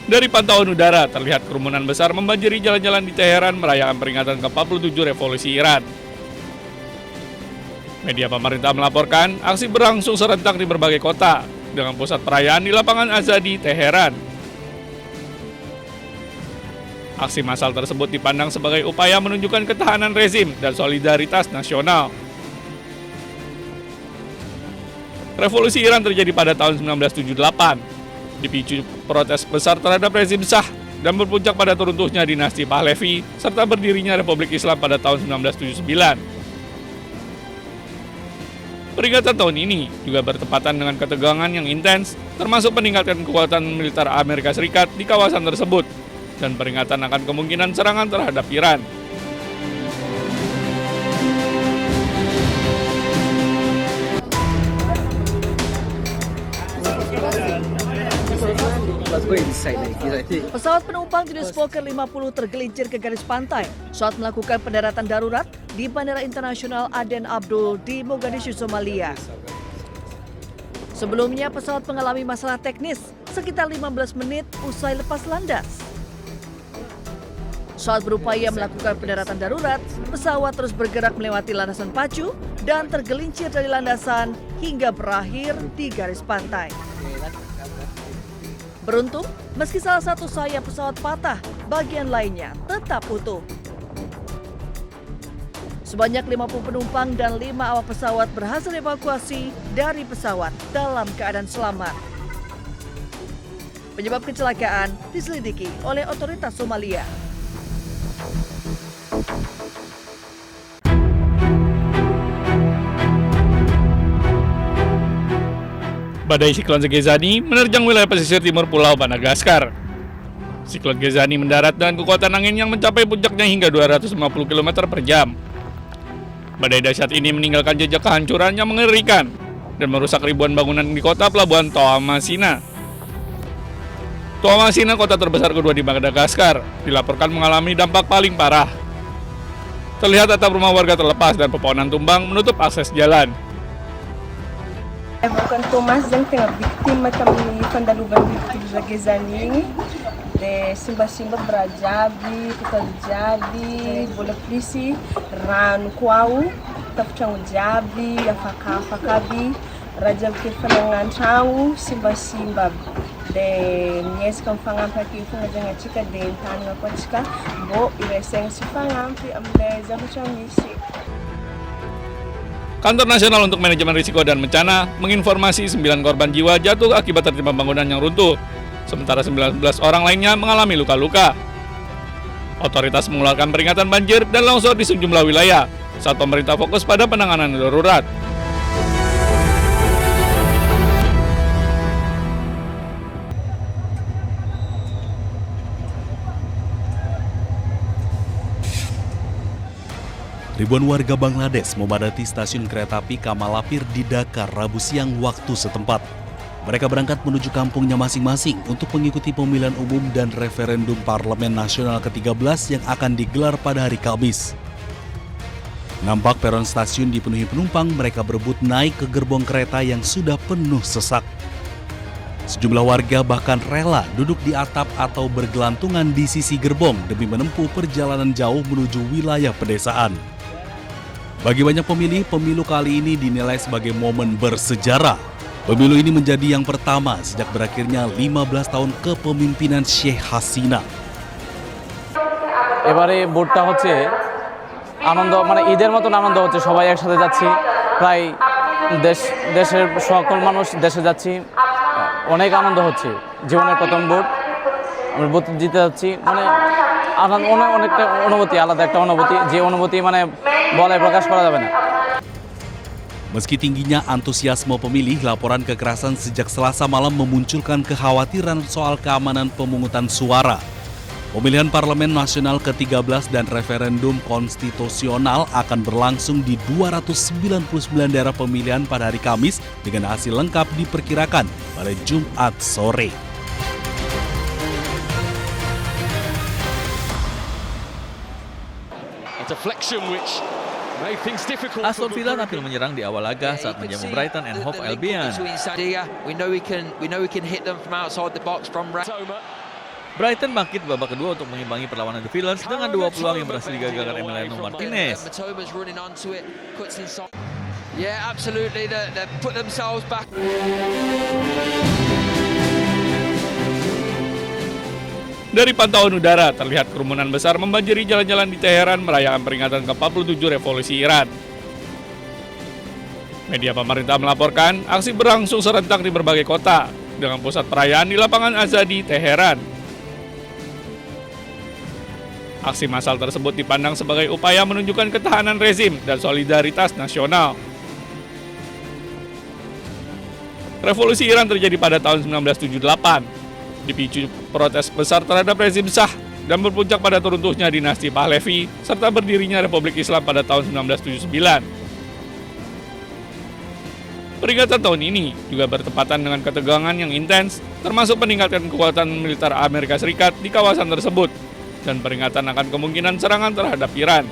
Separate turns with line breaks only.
Dari pantauan udara, terlihat kerumunan besar membanjiri jalan-jalan di Teheran merayakan peringatan ke-47 Revolusi Iran. Media pemerintah melaporkan aksi berlangsung serentak di berbagai kota, dengan pusat perayaan di lapangan Azadi, Teheran. Aksi massal tersebut dipandang sebagai upaya menunjukkan ketahanan rezim dan solidaritas nasional. Revolusi Iran terjadi pada tahun 1978. Dipicu protes besar terhadap rezim Shah dan berpuncak pada runtuhnya dinasti Pahlavi serta berdirinya Republik Islam pada tahun 1979. Peringatan tahun ini juga bertepatan dengan ketegangan yang intens, termasuk peningkatan kekuatan militer Amerika Serikat di kawasan tersebut dan peringatan akan kemungkinan serangan terhadap Iran.
Pesawat penumpang jenis Fokker 50 tergelincir ke garis pantai saat melakukan pendaratan darurat di Bandara Internasional Aden Abdul di Mogadishu, Somalia. Sebelumnya pesawat mengalami masalah teknis sekitar 15 menit usai lepas landas. Saat berupaya melakukan pendaratan darurat, pesawat terus bergerak melewati landasan pacu dan tergelincir dari landasan hingga berakhir di garis pantai. Beruntung, meski salah satu sayap pesawat patah, bagian lainnya tetap utuh. Sebanyak 50 penumpang dan 5 awak pesawat berhasil evakuasi dari pesawat dalam keadaan selamat. Penyebab kecelakaan diselidiki oleh otoritas Somalia.
Badai siklon Gegezani menerjang wilayah pesisir timur Pulau Madagaskar. Siklon Gegezani mendarat dengan kekuatan angin yang mencapai puncaknya hingga 250 km per jam. Badai dahsyat ini meninggalkan jejak kehancuran yang mengerikan dan merusak ribuan bangunan di kota pelabuhan Toamasina. Toamasina, kota terbesar kedua di Madagaskar, dilaporkan mengalami dampak paling parah. Terlihat atap rumah warga terlepas dan pepohonan tumbang menutup akses jalan.
Bukan Thomas yang tengah biktima kami pendaluban di Gezani, de simba-simba berajabi, total jabi, bola polisi, ran kuau, tapcang jabi, afakabi, rajab kifanangan chau, simba-simba, de nyes kan fangan paki funga janga chika de tanga kwa chika, bo ireseng si fangan pi amle zabuchang misi.
Kantor Nasional untuk Manajemen Risiko dan Bencana menginformasi 9 korban jiwa jatuh akibat tertimpa bangunan yang runtuh, sementara 19 orang lainnya mengalami luka-luka. Otoritas mengeluarkan peringatan banjir dan longsor di sejumlah wilayah saat pemerintah fokus pada penanganan darurat.
Ribuan warga Bangladesh memadati stasiun kereta api Kamalapir di Dhaka Rabu siang waktu setempat. Mereka berangkat menuju kampungnya masing-masing untuk mengikuti pemilihan umum dan referendum Parlemen Nasional ke-13 yang akan digelar pada hari Kamis. Nampak peron stasiun dipenuhi penumpang, mereka berebut naik ke gerbong kereta yang sudah penuh sesak. Sejumlah warga bahkan rela duduk di atap atau bergelantungan di sisi gerbong demi menempuh perjalanan jauh menuju wilayah pedesaan. Bagi banyak pemilih, pemilu kali ini dinilai sebagai momen bersejarah. Pemilu ini menjadi yang pertama sejak berakhirnya 15 tahun kepemimpinan Sheikh Hasina.
এবারে ভোটটা হচ্ছে আনন্দ, মানে ঈদের মতন আনন্দ হচ্ছে, সবাই একসাথে যাচ্ছি, প্রায় দেশের সকল মানুষ দেশে যাচ্ছি, অনেক আনন্দ হচ্ছে। জীবনের প্রথম ভোট, আমরা ভোট জিতে যাচ্ছি, মানে অনেকটা অনুভূতি, আলাদা একটা অনুভূতি, যে অনুভূতি মানে বলে প্রকাশ করা যাবে না।
Meski tingginya antusiasme pemilih, laporan kekerasan sejak Selasa malam memunculkan kekhawatiran soal keamanan pemungutan suara. Pemilihan Parlemen Nasional ke-13 dan referendum konstitusional akan berlangsung di 299 daerah pemilihan pada hari Kamis dengan hasil lengkap diperkirakan pada Jumat sore.
A deflection which Aston Villa tampil menyerang di awal laga saat menjamu Brighton and Hove Albion. Brighton bangkit babak kedua untuk mengimbangi perlawanan The Villains dengan 2 peluang yang berhasil digagalkan Emiliano Martinez.
Dari pantauan udara, terlihat kerumunan besar membanjiri jalan-jalan di Teheran merayakan peringatan ke-47 Revolusi Iran. Media pemerintah melaporkan aksi berlangsung serentak di berbagai kota, dengan pusat perayaan di lapangan Azadi, Teheran. Aksi massal tersebut dipandang sebagai upaya menunjukkan ketahanan rezim dan solidaritas nasional. Revolusi Iran terjadi pada tahun 1978, dipicu protes besar terhadap rezim Shah dan berpuncak pada runtuhnya dinasti Pahlavi serta berdirinya Republik Islam pada tahun 1979. Peringatan tahun ini juga bertepatan dengan ketegangan yang intens, termasuk peningkatan kekuatan militer Amerika Serikat di kawasan tersebut dan peringatan akan kemungkinan serangan terhadap Iran.